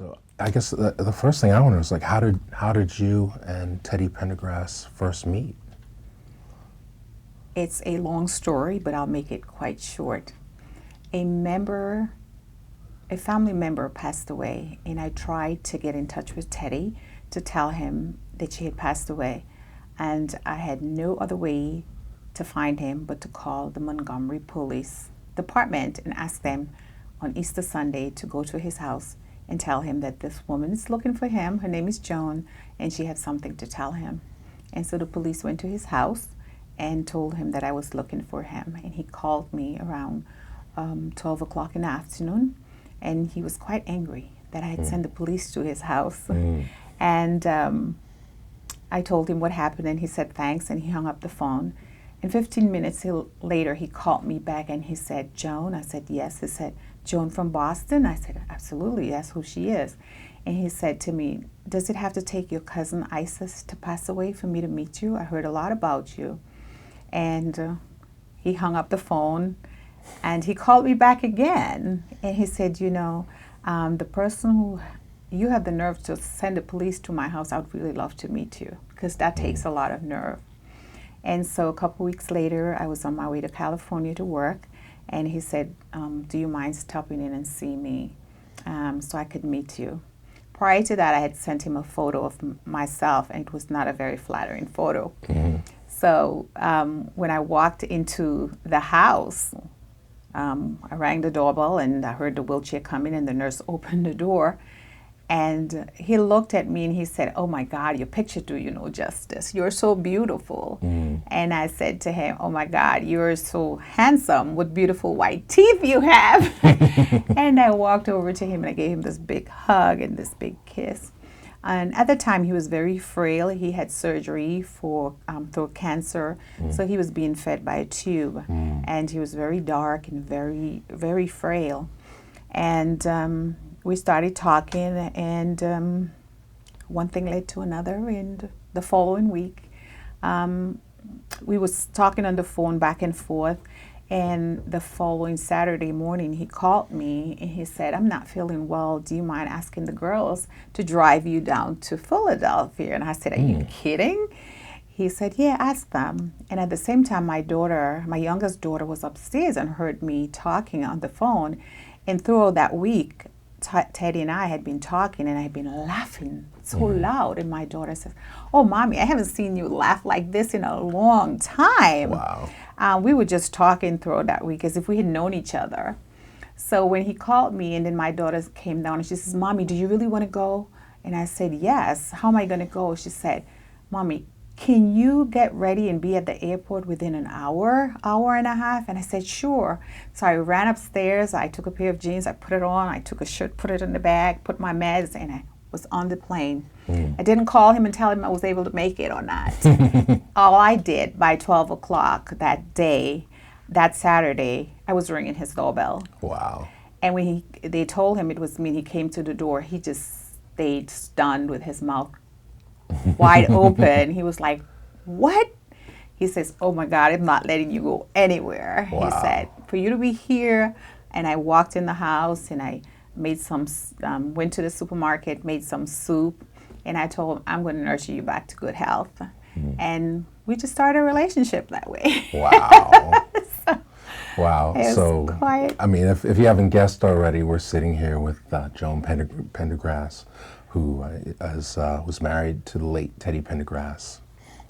So I guess the first thing I want to know is like, how did you and Teddy Pendergrass first meet? It's a long story, but I'll make it quite short. A family member passed away, and I tried to get in touch with Teddy to tell him that she had passed away. And I had no other way to find him but to call the Montgomery Police Department and ask them on Easter Sunday to go to his house and tell him that this woman is looking for him. Her name is Joan, and she had something to tell him. And so the police went to his house and told him that I was looking for him. And he called me around 12 o'clock in the afternoon, and he was quite angry that I had sent the police to his house. And I told him what happened, and he said thanks, and he hung up the phone. And 15 minutes later, he called me back, and he said, Joan? I said, yes. He said, Joan from Boston? I said, absolutely, yes, who she is. And he said to me, does it have to take your cousin Isis to pass away for me to meet you? I heard a lot about you. And he hung up the phone, and he called me back again. And he said, the person who you have the nerve to send the police to my house, I would really love to meet you, because that takes a lot of nerve. And so a couple weeks later, I was on my way to California to work, and he said, do you mind stopping in and see me so I could meet you? Prior to that, I had sent him a photo of myself, and it was not a very flattering photo. So when I walked into the house, I rang the doorbell, and I heard the wheelchair coming, and the nurse opened the door. And he looked at me and he said, oh my God, your picture do you no justice. You're so beautiful. And I said to him, oh my God, you're so handsome. What beautiful white teeth you have. And I walked over to him and I gave him this big hug and this big kiss. And at the time, he was very frail. He had surgery for throat cancer. So he was being fed by a tube. And he was very dark and very, very frail. And we started talking, and one thing led to another. And the following week, we was talking on the phone back and forth. And the following Saturday morning, he called me and he said, I'm not feeling well. Do you mind asking the girls to drive you down to Philadelphia? And I said, are you kidding? He said, yeah, ask them. And at the same time, my youngest daughter was upstairs and heard me talking on the phone. And throughout that week, Teddy and I had been talking, and I had been laughing so loud. And my daughter says, oh, Mommy, I haven't seen you laugh like this in a long time. Wow. We were just talking throughout that week as if we had known each other. So when he called me, and then my daughter came down, and she says, Mommy, do you really want to go? And I said, yes. How am I going to go? She said, Mommy, can you get ready and be at the airport within an hour and a half? And I said, sure. So I ran upstairs. I took a pair of jeans. I put it on. I took a shirt, put it in the bag, put my meds, and I was on the plane. I didn't call him and tell him I was able to make it or not. All I did by 12 o'clock that day, that Saturday, I was ringing his doorbell. Wow. And when they told him it was me, he came to the door, he just stayed stunned with his mouth wide open. He was like, what? He says, oh my God, I'm not letting you go anywhere. Wow. He said, for you to be here. And I walked in the house, and I made went to the supermarket, made some soup, and I told him, I'm going to nurture you back to good health. And we just started a relationship that way. Wow. Wow. So, quite... I mean, if you haven't guessed already, we're sitting here with Joan Pendergrass, who was married to the late Teddy Pendergrass,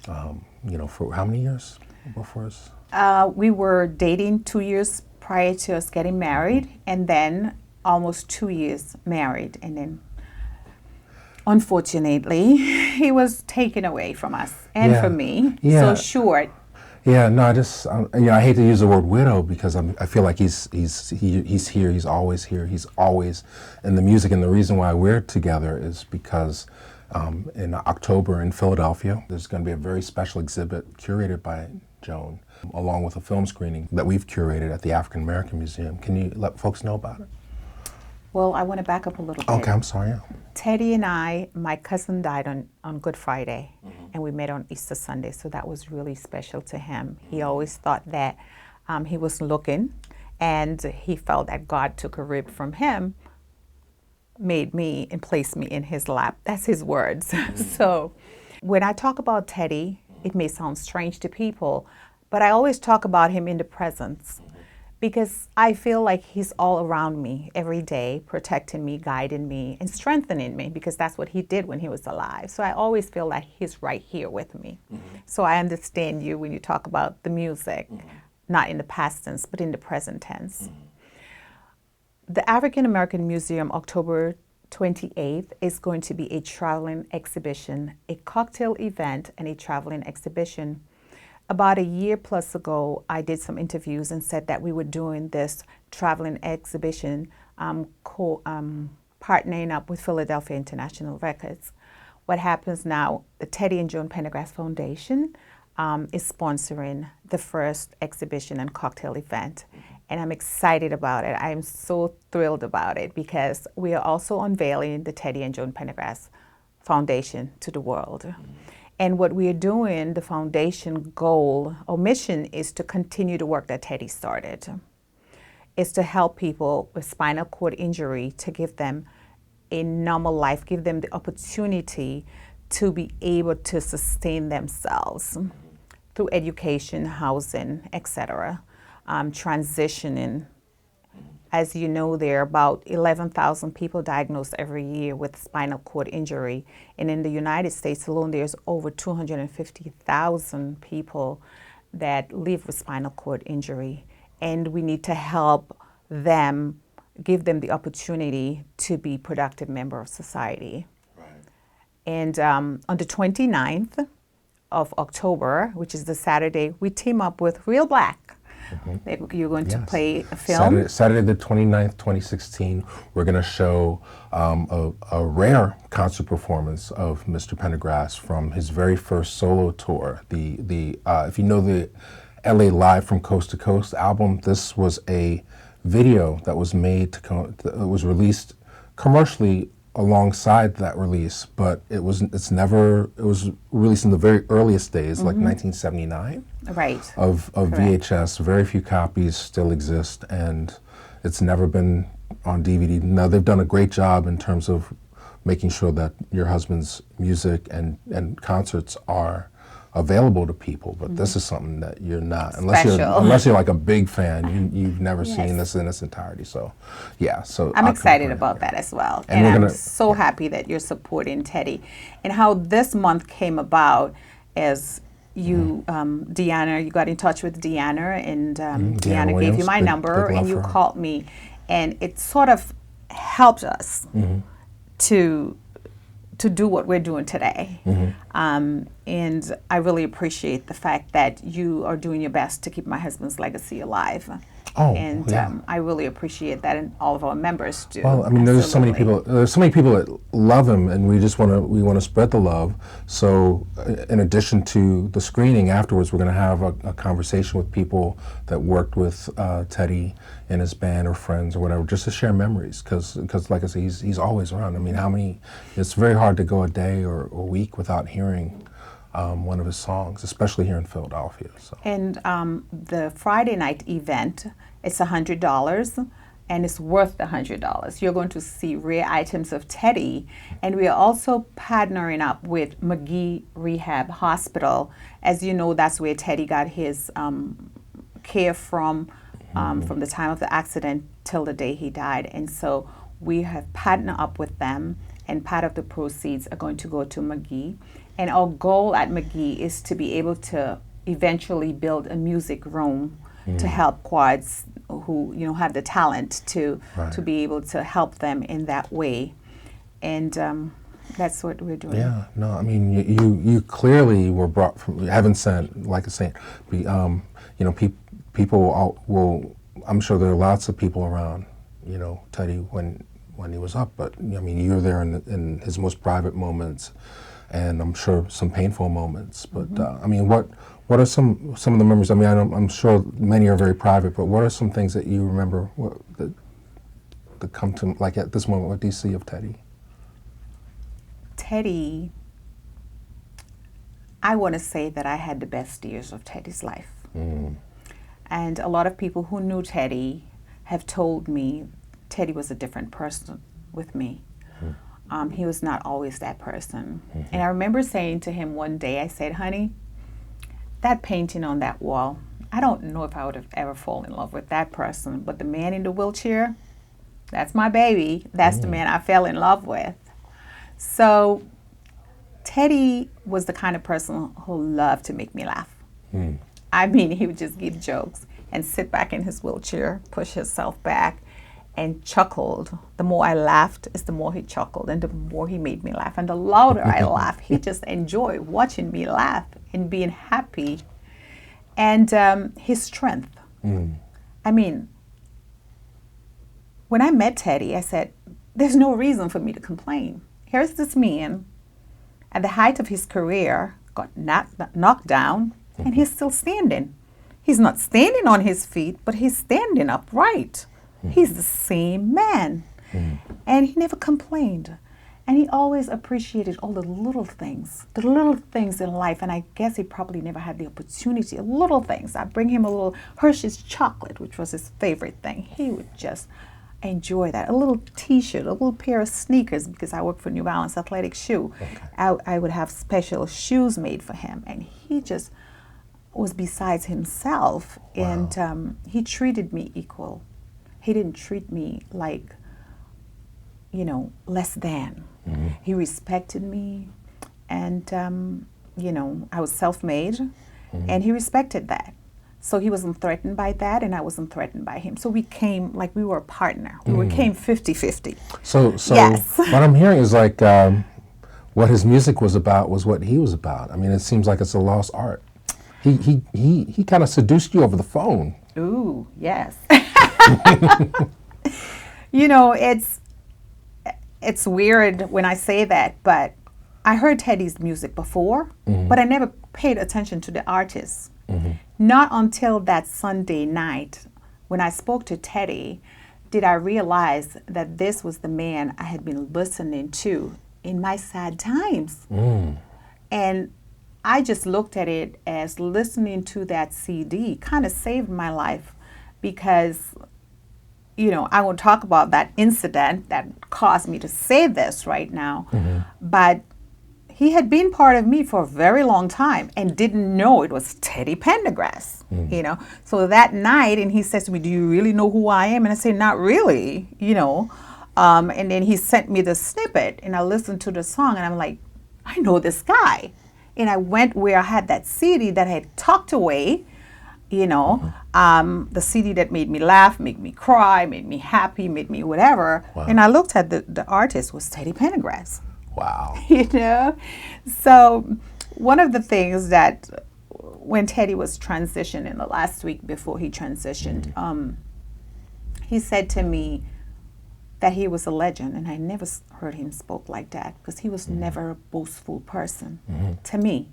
for how many years before us? We were dating 2 years prior to us getting married, and then almost 2 years married. And then, unfortunately, he was taken away from us and from me. So short. Yeah, no, I hate to use the word widow, because I feel like he's here, he's always here, he's always in the music. And the reason why we're together is because in October in Philadelphia, there's going to be a very special exhibit curated by Joan, along with a film screening that we've curated at the African American Museum. Can you let folks know about it? Well, I want to back up a little bit. Okay, I'm sorry. Yeah. Teddy and my cousin died on Good Friday, and we met on Easter Sunday, so that was really special to him. He always thought that he was looking, and he felt that God took a rib from him made me and placed me in his lap. That's his words. So when I talk about Teddy, it may sound strange to people, but I always talk about him in the presence because I feel like he's all around me every day, protecting me, guiding me, and strengthening me, because that's what he did when he was alive. So I always feel like he's right here with me. So I understand you when you talk about the music, not in the past tense, but in the present tense. The African American Museum, October 28th, is going to be a traveling exhibition, a cocktail event, and a traveling exhibition. About a year plus ago, I did some interviews and said that we were doing this traveling exhibition, partnering up with Philadelphia International Records. What happens now, the Teddy and Joan Pendergrass Foundation is sponsoring the first exhibition and cocktail event. And I'm excited about it. I'm so thrilled about it because we are also unveiling the Teddy and Joan Pendergrass Foundation to the world. And what we are doing, the foundation goal or mission, is to continue the work that Teddy started. Is to help people with spinal cord injury, to give them a normal life, give them the opportunity to be able to sustain themselves through education, housing, etc. Transitioning. As you know, there are about 11,000 people diagnosed every year with spinal cord injury. And in the United States alone, there's over 250,000 people that live with spinal cord injury. And we need to help them, give them the opportunity to be productive member of society. Right. And on the 29th of October, which is the Saturday, we team up with ReelBlack. You're going to play a film? Saturday the 29th, 2016, we're going to show a rare concert performance of Mr. Pendergrass from his very first solo tour. If you know the LA Live from Coast to Coast album, this was a video that was made, that was released commercially alongside that release, but it was released in the very earliest days, like 1979. Right. Of VHS. Very few copies still exist, and it's never been on DVD. Now, they've done a great job in terms of making sure that your husband's music and concerts are available to people, but this is something that you're not, unless you're like a big fan, you've never seen this in its entirety. So, yeah. So I'm excited about that as well, and I'm so happy that you're supporting Teddy. And how this month came about is you, Deanna, you got in touch with Deanna, and Deanna gave you my number, and you called me, and it sort of helped us to do what we're doing today. And I really appreciate the fact that you are doing your best to keep my husband's legacy alive. I really appreciate that, and all of our members do. Well, I mean, there's so many people that love him, and we want to spread the love. So, in addition to the screening afterwards, we're going to have a conversation with people that worked with Teddy in his band or friends or whatever, just to share memories. Because like I say, he's always around. I mean, it's very hard to go a day or a week without hearing one of his songs, especially here in Philadelphia. So. And the Friday night event, it's $100, and it's worth the $100. You're going to see rare items of Teddy, and we are also partnering up with McGee Rehab Hospital. As you know, that's where Teddy got his care from the time of the accident till the day he died. And so we have partnered up with them, and part of the proceeds are going to go to McGee. And our goal at McGee is to be able to eventually build a music room to help quads who have the talent to be able to help them in that way. And that's what we're doing. Yeah, no, I mean, you clearly were brought from heaven sent, like I say. People will. I'm sure there are lots of people around, Teddy when he was up. But I mean, you're there in his most private moments, and I'm sure some painful moments. But I mean, what are some of the memories? I mean, I'm sure many are very private, but what are some things that you remember that come to, like, at this moment? What do you see of Teddy? Teddy, I want to say that I had the best years of Teddy's life. And a lot of people who knew Teddy have told me Teddy was a different person with me. He was not always that person. And I remember saying to him one day, I said, honey, that painting on that wall, I don't know if I would have ever fallen in love with that person, but the man in the wheelchair, that's my baby. That's the man I fell in love with. So Teddy was the kind of person who loved to make me laugh. I mean, he would just give jokes and sit back in his wheelchair, push himself back, and chuckled. The more I laughed, is the more he chuckled, and the more he made me laugh. And the louder I laughed, he just enjoyed watching me laugh and being happy. And his strength. I mean, when I met Teddy, I said, there's no reason for me to complain. Here's this man at the height of his career, got knocked down, and he's still standing. He's not standing on his feet, but he's standing upright. He's the same man. And he never complained. And he always appreciated all the little things in life. And I guess he probably never had the opportunity. Little things. I bring him a little Hershey's chocolate, which was his favorite thing. He would just enjoy that. A little t-shirt, a little pair of sneakers, because I work for New Balance athletic shoe. I would have special shoes made for him. And he just was besides himself. And he treated me equal. He didn't treat me like, less than. He respected me, and I was self-made, and he respected that. So he wasn't threatened by that, and I wasn't threatened by him. So we came like we were a partner. We came 50-50. So yes. What I'm hearing is like what his music was about was what he was about. I mean, it seems like it's a lost art. He kind of seduced you over the phone. Ooh, yes. It's weird when I say that, but I heard Teddy's music before, but I never paid attention to the artist. Not until that Sunday night when I spoke to Teddy did I realize that this was the man I had been listening to in my sad times. And I just looked at it as listening to that CD kind of saved my life, because I won't talk about that incident that caused me to say this right now, but he had been part of me for a very long time and didn't know it was Teddy Pendergrass, So that night, and he says to me, do you really know who I am? And I say, not really, and then he sent me the snippet, and I listened to the song, and I'm like, I know this guy. And I went where I had that CD that I had tucked away, the CD that made me laugh, made me cry, made me happy, made me whatever. Wow. And I looked at the artist was Teddy Pendergrass. Wow. So one of the things that when Teddy was transitioning the last week before he transitioned, he said to me that he was a legend, and I never heard him spoke like that, because he was never a boastful person to me.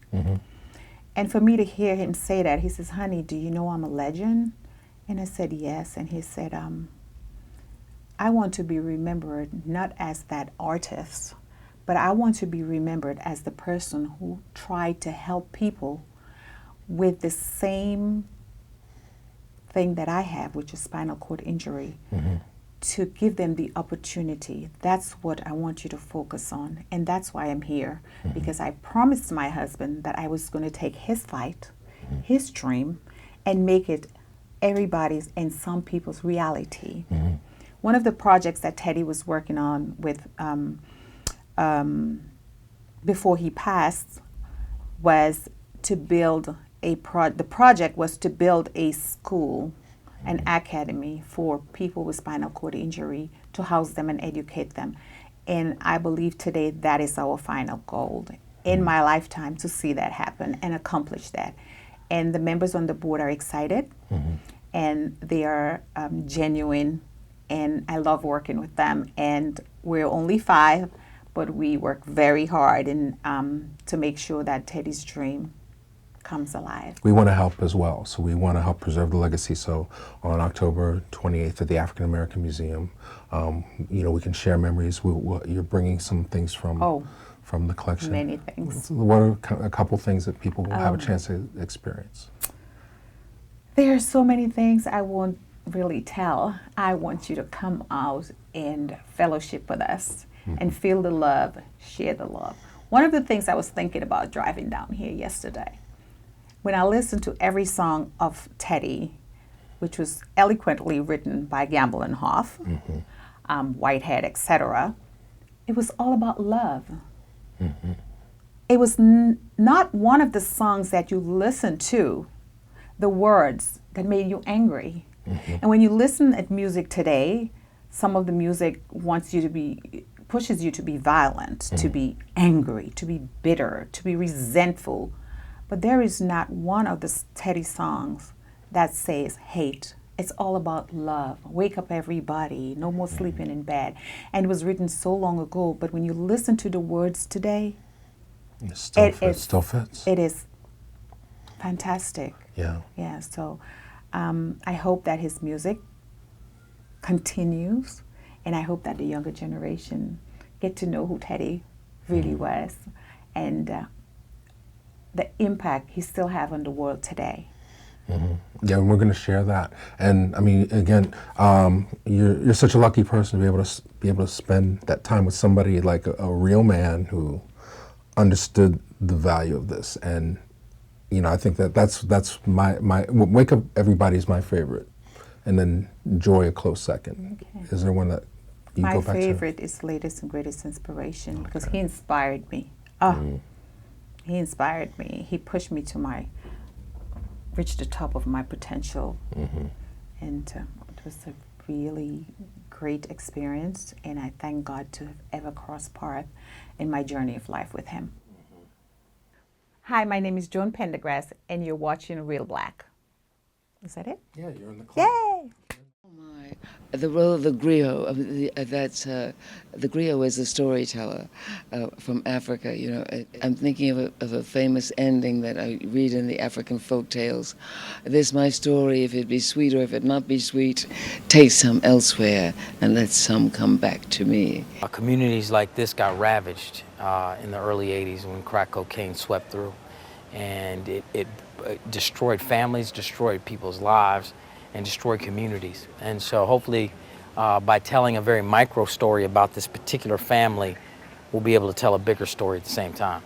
And for me to hear him say that, he says, honey, do you know I'm a legend? And I said, yes. And he said, I want to be remembered not as that artist, but I want to be remembered as the person who tried to help people with the same thing that I have, which is spinal cord injury, to give them the opportunity. That's what I want you to focus on. And that's why I'm here, because I promised my husband that I was going to take his fight, his dream, and make it everybody's and some people's reality. One of the projects that Teddy was working on with before he passed was to build the project was to build a school, an academy for people with spinal cord injury, to house them and educate them. And I believe today that is our final goal in my lifetime, to see that happen and accomplish that. And the members on the board are excited, and they are genuine, and I love working with them. And we're only 5, but we work very hard to make sure that Teddy's dream comes alive. We want to help as well, so we want to help preserve the legacy. So on October 28th at the African American Museum, we can share memories. You're bringing some things from the collection. Many things. What are a couple things that people will have a chance to experience? There are so many things I won't really tell. I want you to come out and fellowship with us. and feel the love, share the love. One of the things I was thinking about driving down here yesterday, when I listened to every song of Teddy, which was eloquently written by Gamble and Hoff, Whitehead, etc., it was all about love. It was not one of the songs that you listen to, the words that made you angry. And when you listen at music today, some of the music pushes you to be violent, to be angry, to be bitter, to be resentful. But there is not one of the Teddy songs that says hate. It's all about love. Wake up everybody, no more sleeping in bed. And it was written so long ago, but when you listen to the words today, it still fits. It is fantastic. Yeah. Yeah, so I hope that his music continues, and I hope that the younger generation get to know who Teddy really was, and the impact he still have on the world today. Yeah, and we're going to share that. And I mean, again, you're such a lucky person to be able to spend that time with somebody like a real man who understood the value of this. And you know, I think that's my Wake Up Everybody is my favorite, and then Joy a close second. Okay. Is there one that you go back to? My favorite is Latest and Greatest Inspiration, because he inspired me. He inspired me. He pushed me to reach the top of my potential, and it was a really great experience. And I thank God to have ever crossed paths in my journey of life with him. Hi, my name is Joan Pendergrass, and you're watching ReelBlack. Is that it? Yeah, you're in the club. Yay! Oh my! The role of the griot. The griot is a storyteller from Africa. You know, I'm thinking of a famous ending that I read in the African folk tales. This my story. If it be sweet or if it not be sweet, take some elsewhere and let some come back to me. Communities like this got ravaged in the early '80s when crack cocaine swept through, and it destroyed families, destroyed people's lives, and destroyed communities. And so hopefully by telling a very micro story about this particular family, we'll be able to tell a bigger story at the same time.